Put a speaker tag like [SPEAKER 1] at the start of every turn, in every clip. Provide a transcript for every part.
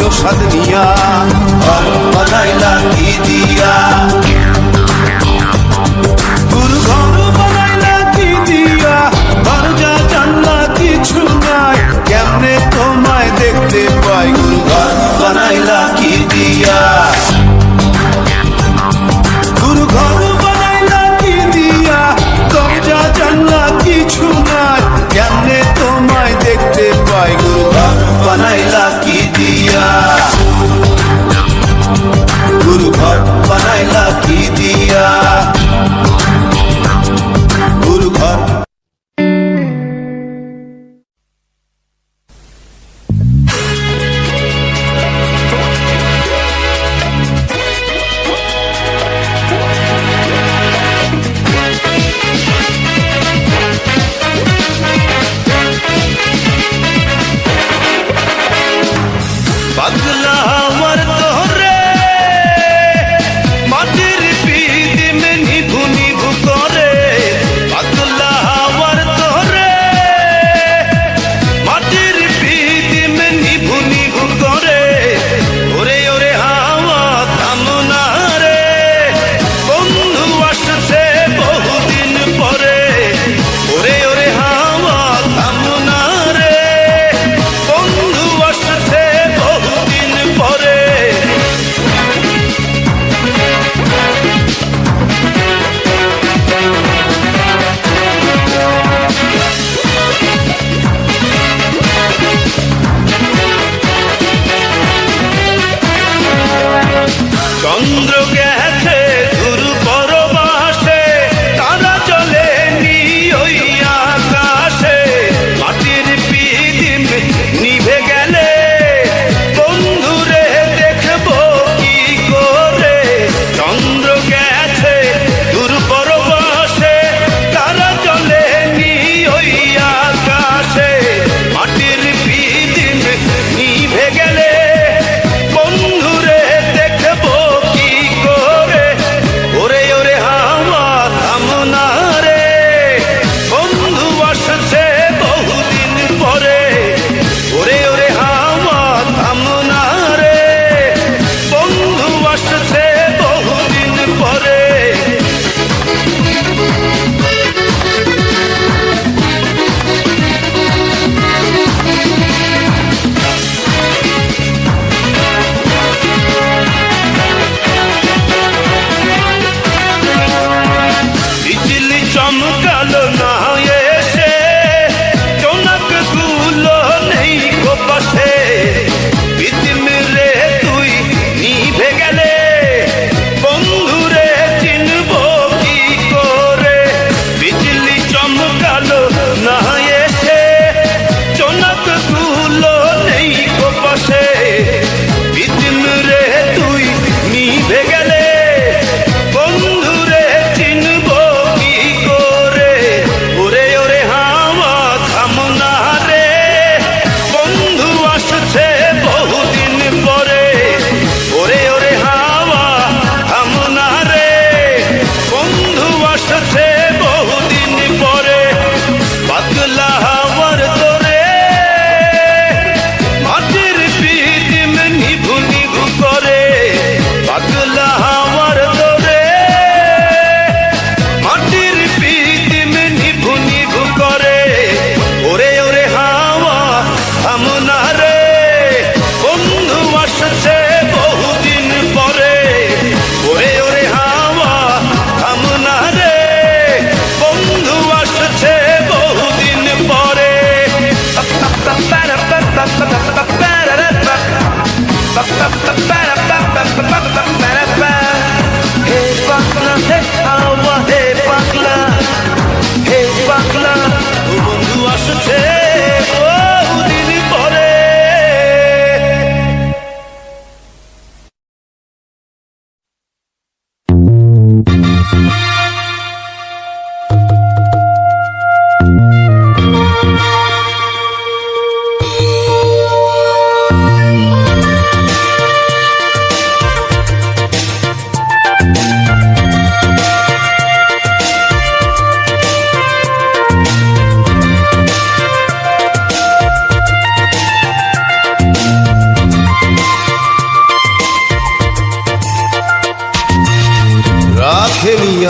[SPEAKER 1] প্রসাদ নিয়া ঘর বানাইলা কি দিয়া গুরু ঘর বানাইলা কি দিয়া দরজা জানলা কিছু নাই কেমনে তোমায় দেখতে পাই গুরু ঘর বানাইলা কি দিয়া গুরু ঘর বানাইলা কি দিয়া দরজা জানলা কিছু নাই কেমনে তোমায় দেখতে পাই গুরু ঘর বানাইলা কি দিয়া গুরু ঘর বানাইলা কি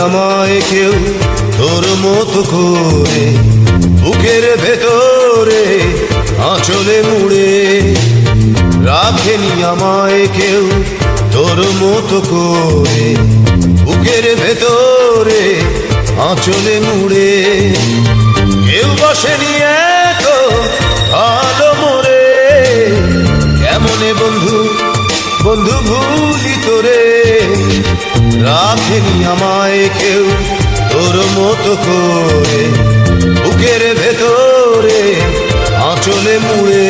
[SPEAKER 1] আমায় কেউ তোর মতো করে, বুকের ভেতরে আঁচলে মুড়ে। রাখেনি আমায় কেউ তোর মতো করে, বুকের ভেতরে আঁচলে মুড়ে। কেউ বসেনি এত ভালো মোরে, কেমনে বন্ধু বন্ধু ভুলি তোরে। রাখেনি আমায় কেউ তোর মতো করে, বুকের ভেতরে আঁচলে মুড়ে।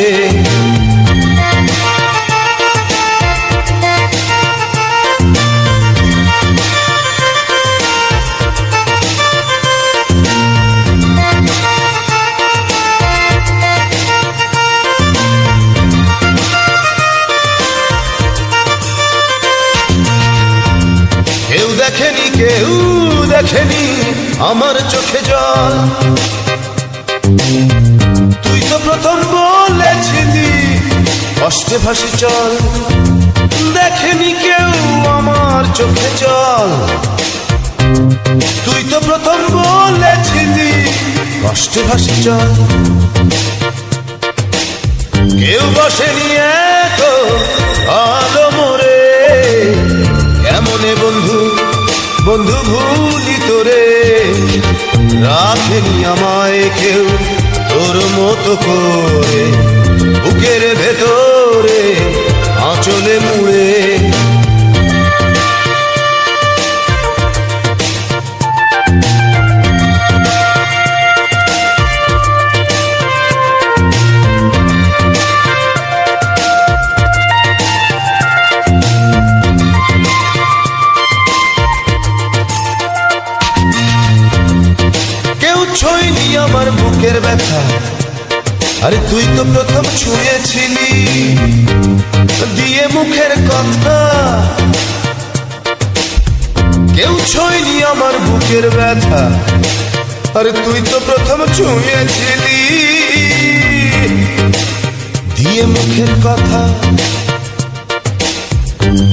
[SPEAKER 1] কেউ দেখেনি আমার চোখে জল, তুই তো প্রথম বলেছিলি কষ্টে ভাসি চল। দেখেনি কেউ আমার চোখে জল, তুই তো প্রথম বলেছিলি কষ্টে ভাসি চল। কেউ বসেনি এত ভালো মোরে, কেমনে বন্ধু বন্ধু ভুলি তোরে। রাখেনি আমায় কেউ তোর মতো করে, বুকের ভেতরে আঁচলে মুড়ে। ছুঁইনি আমার বুকের ব্যথা, আরে তুই তো প্রথম ছুঁয়েছিলি দিয়ে মুখের কথা। কেউ ছুঁইনি আমার বুকের ব্যথা, আরে তুই তো প্রথম ছুঁয়েছিলি দিয়ে মুখের কথা।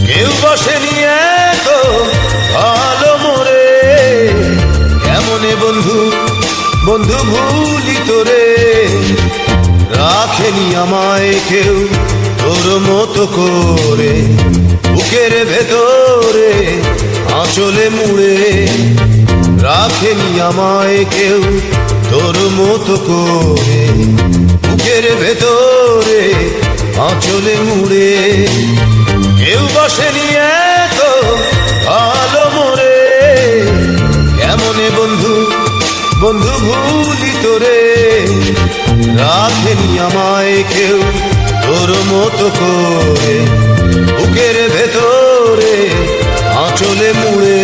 [SPEAKER 1] কেউ বসেনি এত ভালো মোরে, কেমনে বন্ধু বন্ধু ভুলি তোরে। রাখেনি আমায় কেউ তোর মতো করে, বুকের ভেতরে আঁচলে মুড়ে। রাখেনি আমায় কেউ তোর মতো করে, বুকের ভেতরে আঁচলে মুড়ে। কেউ বসেনি এত ভালো মোরে, কেমনে বন্ধু বন্ধু ভুলি তোরে। রাখেনি আমায় কেউ তোর মতো করে, বুকের ভেতরে আঁচলে মুড়ে।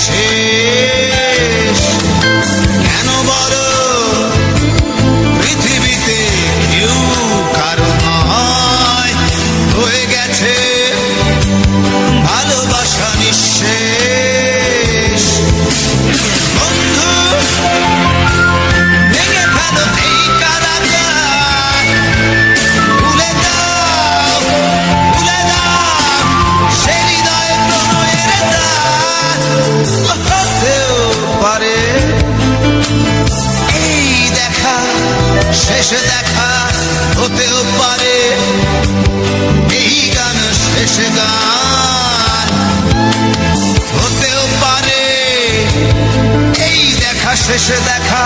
[SPEAKER 1] শেষ। কেন বলো পৃথিবীতে কেউ কারো নয়, হয়ে গেছে ভালোবাসা নিঃশেষ। বন্ধু ভেঙে ফেলো এই কারাগার, ভুলে দাও সে হৃদয় প্রণয়ের দ্বার। হতেও পারে এই দেখা শেষ দেখা, হতেও পারে এই গান শেষ গান, হতেও পারে এই দেখা শেষ দেখা,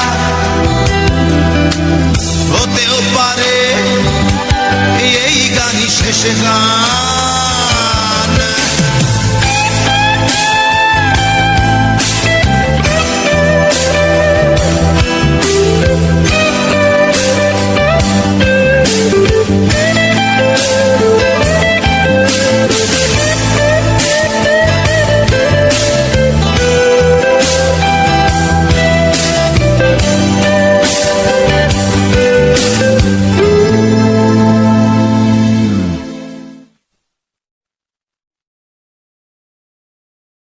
[SPEAKER 1] হতেও পারে এই গানই শেষ গান।